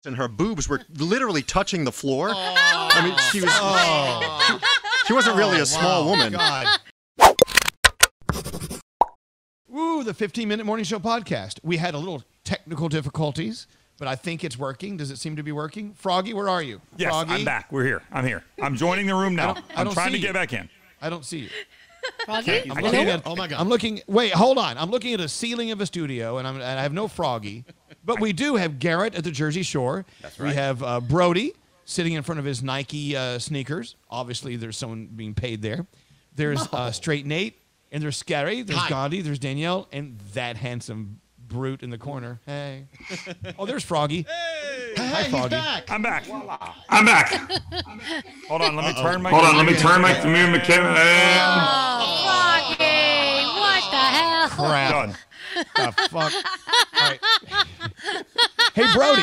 and her boobs were literally touching the floor. I mean, she wasn't really a small woman. God. Woo, the 15-minute morning show podcast. We had a little technical difficulties, but I think it's working. Does it seem to be working? Froggy, where are you? Yes, Froggy? I'm back. We're here. I'm here. I'm joining the room now. I'm trying to get back in. I don't see you. Froggy? Oh my God! I'm looking. Wait, hold on. I'm looking at a ceiling of a studio, and I have no Froggy, but we do have Garrett at the Jersey Shore. That's right. We have Brody sitting in front of his Nike sneakers. Obviously, there's someone being paid there. There's Straight Nate, and there's Scary. There's Gandhi. There's Danielle, and that handsome brute in the corner. Hey. Oh, there's Froggy. Hey, Hi, Froggy. back. I'm back. I'm back. Hold on. Let me turn my camera. Oh, Froggy! What the hell? Crap. Done. The fuck? All right. Hey, Brody.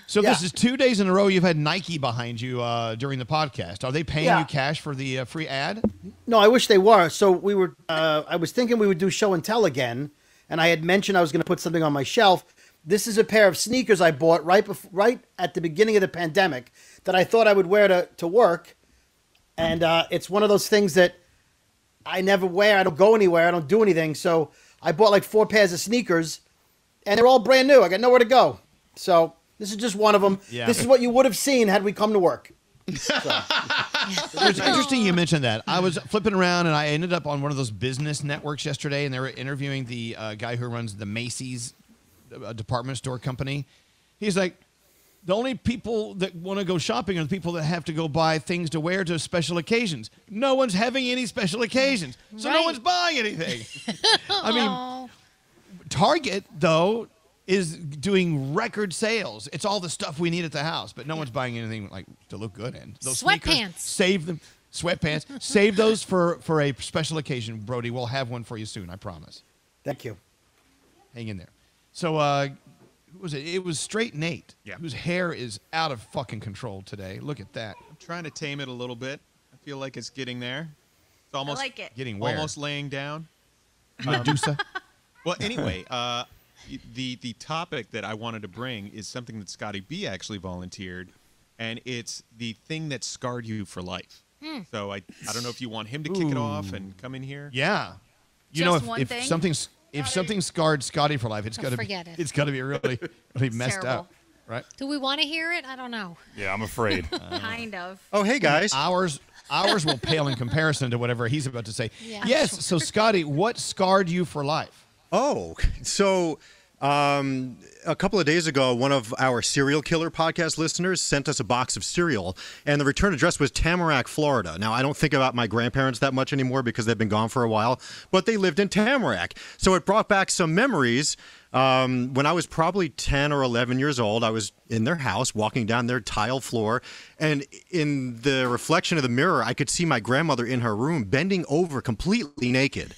So this is 2 days in a row you've had Nike behind you during the podcast. Are they paying you cash for the free ad? No, I wish they were. So we were. I was thinking we would do show and tell again, and I had mentioned I was going to put something on my shelf. This is a pair of sneakers I bought right at the beginning of the pandemic that I thought I would wear to work, and it's one of those things that I never wear. I don't go anywhere. I don't do anything. So I bought like 4 pairs of sneakers, and they're all brand new. I got nowhere to go. So this is just one of them. Yeah. This is what you would have seen had we come to work. So. It's interesting you mentioned that. I was flipping around, and I ended up on one of those business networks yesterday, and they were interviewing the guy who runs the Macy's department store company. He's like, the only people that want to go shopping are the people that have to go buy things to wear to special occasions. No one's having any special occasions, so no one's buying anything. I mean, Target, though, is doing record sales. It's all the stuff we need at the house, but no one's buying anything like to look good in. Those sweatpants. Save them. Sweatpants. Save those for a special occasion, Brody. We'll have one for you soon, I promise. Thank you. Hang in there. So, who was it? It was Straight Nate, whose hair is out of fucking control today. Look at that. I'm trying to tame it a little bit. I feel like it's getting there. It's almost I like it. Getting where? Almost laying down. Medusa. Well, anyway, the topic that I wanted to bring is something that Scotty B actually volunteered, and it's the thing that scarred you for life. So I don't know if you want him to kick it off and come in here. Yeah. You Just know, one if thing? something scarred Scotty for life, it's got to be forget it. It's got to be really messed terrible. up, right? Do we want to hear it? I don't know. Yeah, I'm afraid. Kind of. Oh, hey, guys. Ours will pale in comparison to whatever he's about to say. Yeah. Yes. So, Scotty, what scarred you for life? Oh, so a couple of days ago, one of our serial killer podcast listeners sent us a box of cereal, and the return address was Tamarack, Florida. Now, I don't think about my grandparents that much anymore because they've been gone for a while, but they lived in Tamarack. So it brought back some memories. When I was probably 10 or 11 years old, I was in their house walking down their tile floor, and in the reflection of the mirror, I could see my grandmother in her room bending over completely naked.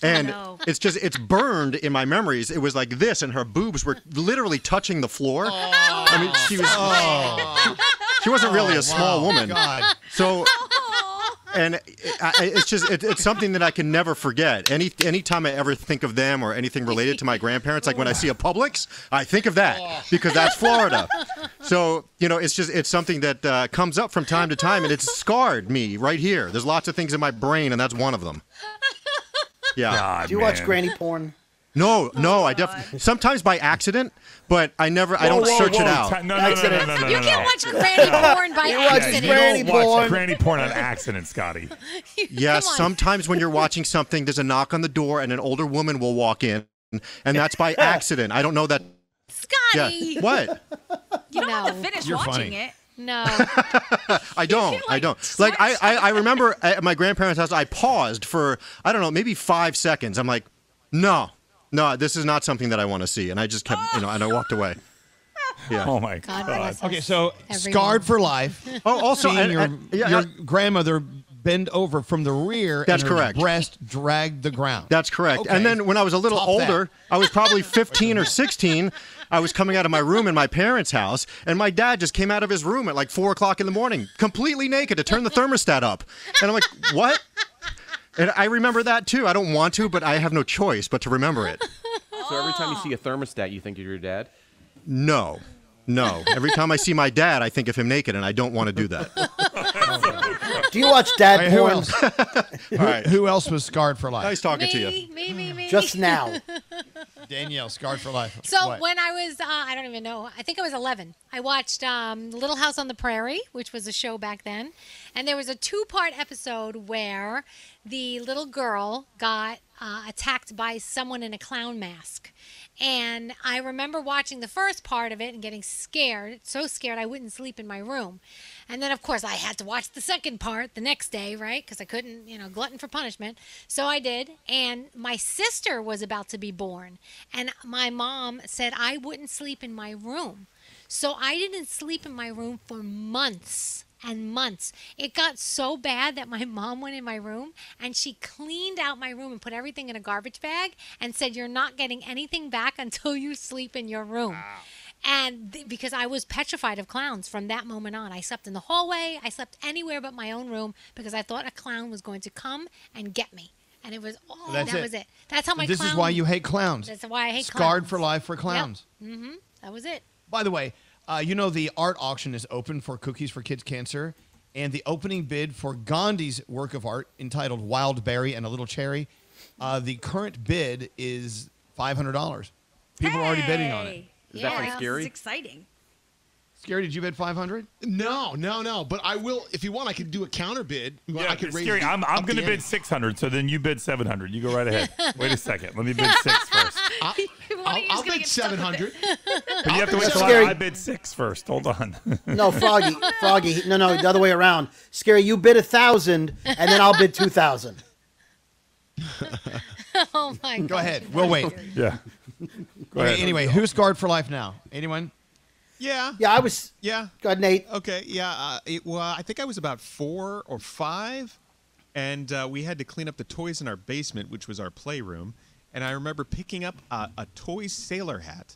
And it's burned in my memories. It was like this, and her boobs were literally touching the floor. I mean, she wasn't really a small woman. God. So, and it's something that I can never forget. Anytime I ever think of them or anything related to my grandparents, like when I see a Publix, I think of that because that's Florida. So, it's something that comes up from time to time, and it's scarred me right here. There's lots of things in my brain, and that's one of them. Yeah. God, Do you watch granny porn? No, I definitely sometimes by accident, but I don't search it out. No. You can't watch granny porn by accident. Granny porn. Watch granny porn on accident, Scotty. Yes, sometimes when you're watching something, there's a knock on the door and an older woman will walk in, and that's by accident. I don't know that. Scotty! Yeah. What? You don't have to finish You're watching funny. it. No. I don't. Like, I remember at my grandparents' house, I paused for, I don't know, maybe 5 seconds. I'm like, no, this is not something that I want to see. And I just kept, and I walked away. Yeah. Oh, my God God. bless us, Okay, so everyone. scarred for life. Oh, also, Seeing your grandmother bend over from the rear. That's and her correct. breast dragged the ground. That's correct. Okay. And then when I was a little Top older, that. I was probably 15 or 16. I was coming out of my room in my parents' house, and my dad just came out of his room at like 4 o'clock in the morning, completely naked, to turn the thermostat up. And I'm like, what? And I remember that too. I don't want to, but I have no choice but to remember it. So every time you see a thermostat, you think of your dad? No. No. Every time I see my dad, I think of him naked, and I don't want to do that. Do you watch dad Who porn? else? All right. Who else was scarred for life? Nice talking to you. Me. Just now. Danielle, scarred for life. So What? when I was, I don't even know, I think I was 11, I watched Little House on the Prairie, which was a show back then. And there was a 2-part episode where the little girl got attacked by someone in a clown mask. And I remember watching the first part of it and getting scared, so scared I wouldn't sleep in my room. And then, of course, I had to watch the second part the next day, right? Because I couldn't, glutton for punishment. So I did. And my sister was about to be born. And my mom said I wouldn't sleep in my room. So I didn't sleep in my room for months and months. It got so bad that my mom went in my room and she cleaned out my room and put everything in a garbage bag and said, "You're not getting anything back until you sleep in your room." Wow. And because I was petrified of clowns from that moment on. I slept in the hallway. I slept anywhere but my own room because I thought a clown was going to come and get me. And it was, that was it. That's how my This is why you hate clowns. That's why I hate clowns. Scarred for life for clowns. Yep. Mm-hmm. That was it. By the way, the art auction is open for Cookies for Kids Cancer, and the opening bid for Gandhi's work of art entitled Wild Berry and a Little Cherry, the current bid is $500. People are already bidding on it. Is that from Scary? It's exciting. Scary, did you bid 500? No. But I will, if you want, I could do a counter bid. Yeah, I could raise Scary. I'm going to bid 600. So then you bid 700. You go right ahead. Wait a second. Let me bid 6 first. I'll bid 700. But you have to wait till Scary. I bid 6 first. Hold on. No, Froggy. No, the other way around. Scary, you bid 1,000, and then I'll bid 2,000. Oh, my God. Go ahead. We'll wait. Yeah. Go ahead. Anyway, who's scarred for life now? Anyone? Yeah. Yeah, I was. Yeah. Go ahead, Nate. Okay. Yeah. I think I was about 4 or 5, and we had to clean up the toys in our basement, which was our playroom. And I remember picking up a toy sailor hat,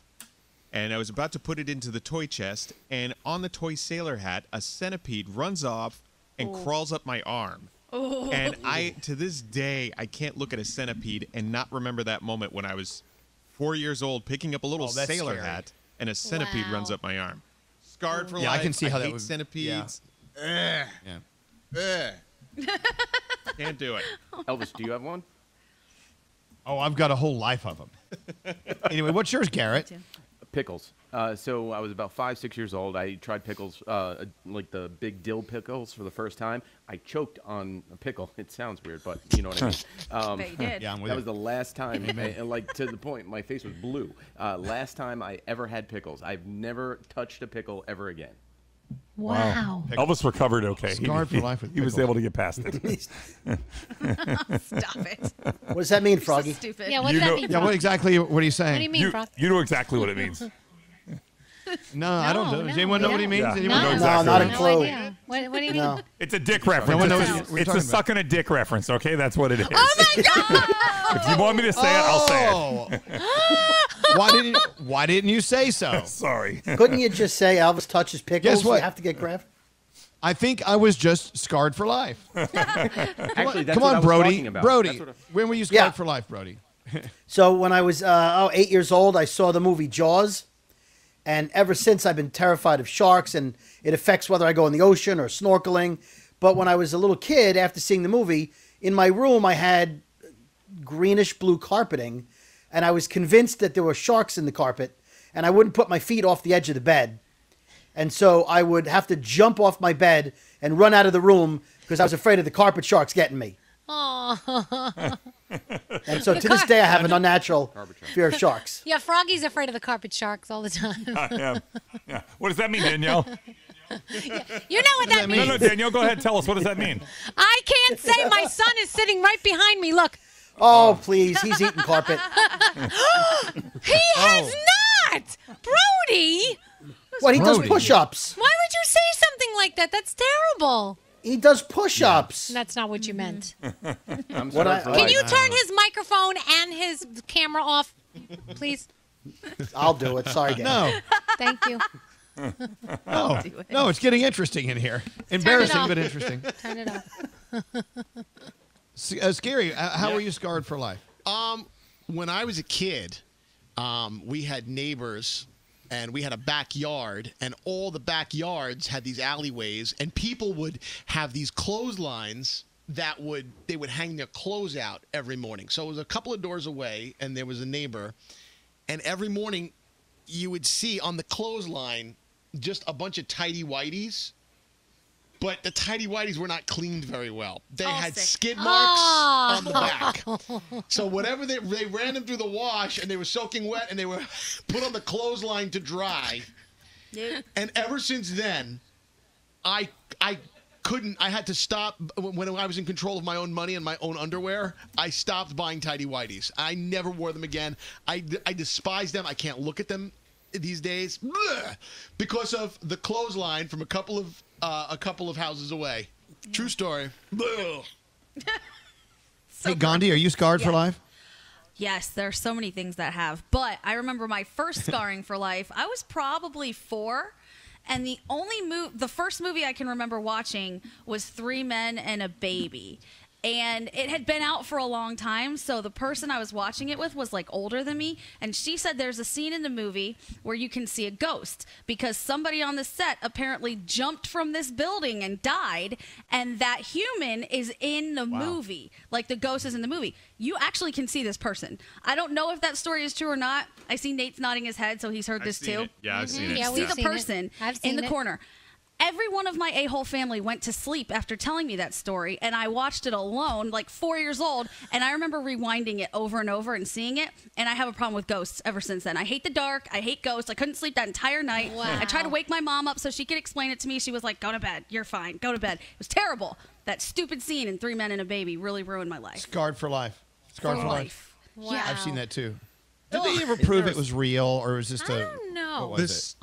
and I was about to put it into the toy chest. And on the toy sailor hat, a centipede runs off and crawls up my arm. Oh. And to this day, I can't look at a centipede and not remember that moment when I was 4 years old, picking up a little sailor hat. And a centipede runs up my arm. Scarred for life. I can see how that hate would. centipedes. Yeah. Can't do it. Elvis, do you have one? Oh, I've got a whole life of them. Anyway, what's yours, Garrett? Pickles. So I was about 5, 6 years old. I tried pickles, like the big dill pickles for the first time. I choked on a pickle. It sounds weird, but you know what I mean. Bet you did. Yeah, I'm with That you. was the last time, and like to the point, my face was blue. Last time I ever had pickles. I've never touched a pickle ever again. Wow. Elvis recovered okay. Scarred for life with he was pickles. able to get past it. Stop it. What does that mean, Froggy? So stupid. Yeah, what does that mean, Yeah, Frog? what exactly? What are you saying? What do you mean, Frog? You know exactly what it means. No, I don't know. No, Does anyone know what he means? Yeah. Anyone No, know? exactly. not a what it clue. idea. What do you mean? No. It's a dick reference. No one knows It's what a- we're it's a talking sucking a dick reference, okay? That's what it is. Oh, my God! If you want me to say it, I'll say it. Oh. Why didn't you say so? Sorry. Couldn't you just say Elvis touches pickles? Guess what? You have to get graphic. I think I was just scarred for life. Actually, that's Come what on, I was Brody. talking about. Brody, That's what when were you scarred Yeah. for life, Brody? So when I was 8 years old, I saw the movie Jaws. And ever since, I've been terrified of sharks, and it affects whether I go in the ocean or snorkeling. But when I was a little kid, after seeing the movie, in my room, I had greenish blue carpeting, and I was convinced that there were sharks in the carpet, and I wouldn't put my feet off the edge of the bed. And so I would have to jump off my bed and run out of the room because I was afraid of the carpet sharks getting me. Oh. And so to this day, I have an unnatural fear of sharks. Yeah, Froggy's afraid of the carpet sharks all the time. Yeah. What does that mean, Danielle? You know what that No, means. no, Danielle, go ahead. Tell us. What does that mean? I can't say my son is sitting right behind me. Look. Oh, please. He's eating carpet. He has not! Brody! What? He does Brody. push-ups. Why would you say something like that? That's terrible. He does push-ups. That's not what you meant. I'm What sorry for Can life. you turn his microphone and his camera off, please? I'll do it. Sorry, Dan. No, Thank you. no, it's getting interesting in here. Embarrassing, off. but interesting. Turn it off. Scary, how were you scarred for life? When I was a kid, we had neighbors and we had a backyard, and all the backyards had these alleyways, and people would have these clotheslines that they would hang their clothes out every morning. So it was a couple of doors away, and there was a neighbor, and every morning you would see on the clothesline just a bunch of tighty-whities, but the tighty-whities were not cleaned very well. They had skid marks on the back. So whatever they ran them through the wash, and they were soaking wet, and they were put on the clothesline to dry. Yep. And ever since then, I had to stop. When I was in control of my own money and my own underwear, I stopped buying tighty-whities. I never wore them again. I despise them. I can't look at them these days because of the clothesline from a couple of houses away. True story. Hey, Gandhi, are you scarred for life? Yes, there are so many things that have. But I remember my first scarring for life. I was probably 4. And the first movie I can remember watching was 3 Men and a Baby. And it had been out for a long time, so the person I was watching it with was like older than me, and she said there's a scene in the movie where you can see a ghost because somebody on the set apparently jumped from this building and died, and that human is in the movie. Like the ghost is in the movie. You actually can see this person. I don't know if that story is true or not. I see Nate's nodding his head, so he's heard this too. It. Yeah, I've seen it. Yeah, see the person in the corner. Every one of my a-hole family went to sleep after telling me that story, and I watched it alone, like 4 years old, and I remember rewinding it over and over and seeing it, and I have a problem with ghosts ever since then. I hate the dark. I hate ghosts. I couldn't sleep that entire night. Wow. I tried to wake my mom up so she could explain it to me. She was like, go to bed. You're fine. Go to bed. It was terrible. That stupid scene in 3 Men and a Baby really ruined my life. Scarred for life. Scarred for life. Wow. Yeah. I've seen that too. Did they ever prove it was real, or was just I don't know. what was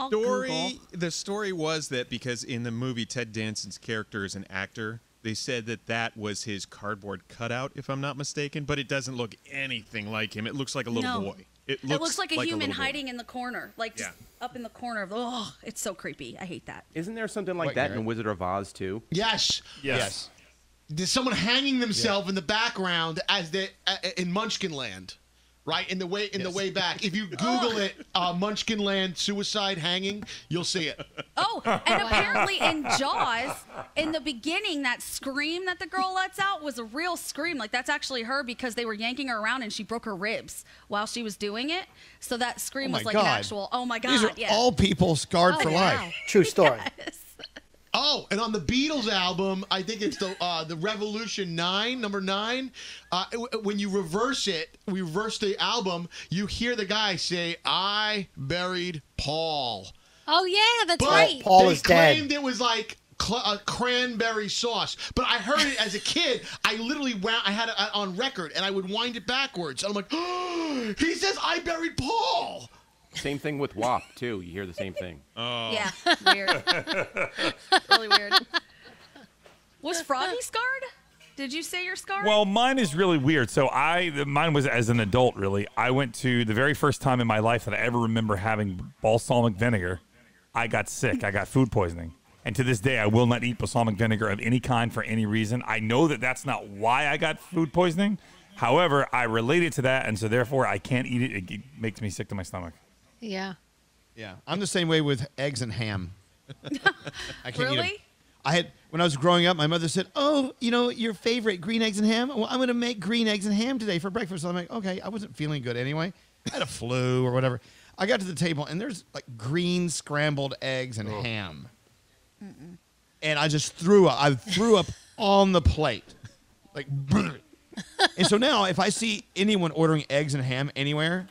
The story was that because in the movie Ted Danson's character is an actor, they said that was his cardboard cutout, if I'm not mistaken, but it doesn't look anything like him. It looks like a little boy. It looks like a human little boy. hiding in the corner, like just up in the corner of. Oh, it's so creepy. I hate that. Isn't there something like that in Wizard of Oz too? Yes. There's someone hanging themselves in the background as they in Munchkinland. Right, in the way back. If you Google it, Munchkinland suicide hanging, you'll see it. Oh, and apparently in Jaws, in the beginning, that scream that the girl lets out was a real scream. Like, that's actually her because they were yanking her around and she broke her ribs while she was doing it. So that scream was like an actual, oh my God. These are all people scarred for life. True story. Yes. Oh, and on the Beatles album, I think it's the Revolution 9, number 9. When you reverse the album, you hear the guy say, "I buried Paul." Oh yeah, that's But right. Paul they is dead. claimed it was like cranberry sauce, but I heard it as a kid. I literally I had it on record, and I would wind it backwards. And I'm like, oh, he says, "I buried Paul." Same thing with WAP too. You hear the same thing. Oh. Yeah, weird. Really weird. Was Froggy scarred? Did you say you're scarred? Well, mine is really weird. So mine was as an adult, really. I went to the very first time in my life that I ever remember having balsamic vinegar. I got sick. I got food poisoning. And to this day, I will not eat balsamic vinegar of any kind for any reason. I know that that's not why I got food poisoning. However, I relate it to that, and so therefore I can't eat it. It makes me sick to my stomach. Yeah. Yeah, I'm the same way with eggs and ham. I can't eat 'em. Really? When I was growing up, my mother said, "Oh, your favorite green eggs and ham. Well, I'm going to make green eggs and ham today for breakfast." So I'm like, "Okay." I wasn't feeling good anyway. I had a flu or whatever. I got to the table and there's like green scrambled eggs and ham, and I just threw up. I threw up on the plate, like. And so now, if I see anyone ordering eggs and ham anywhere,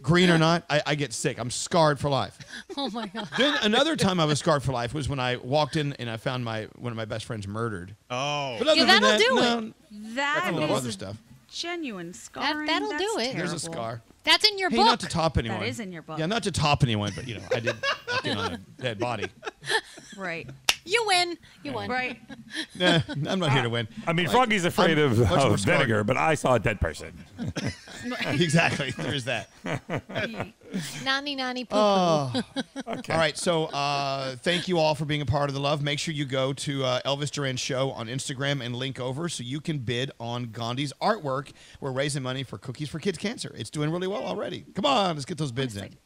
green or not, I get sick. I'm scarred for life. Oh my God. Then another time I was scarred for life was when I walked in and I found one of my best friends murdered. Oh. But other than that'll that, do no, it. That a lot of is other stuff. genuine scarring. That'll That's do it. terrible. There's a scar. That's in your Hey, book. not to top anyone. That is in your book. Yeah, not to top anyone, but I did walk in on a dead body. Right. You win. You won. Right. Nah, I'm not here to win. I mean, Froggy's afraid I'm of much more scarred. vinegar, but I saw a dead person. Exactly. There's that. Nani poo poo. Oh. Okay. All right. So thank you all for being a part of the love. Make sure you go to Elvis Duran Show on Instagram and link over so you can bid on Gandhi's artwork. We're raising money for Cookies for Kids Cancer. It's doing really well already. Come on, let's get those bids in.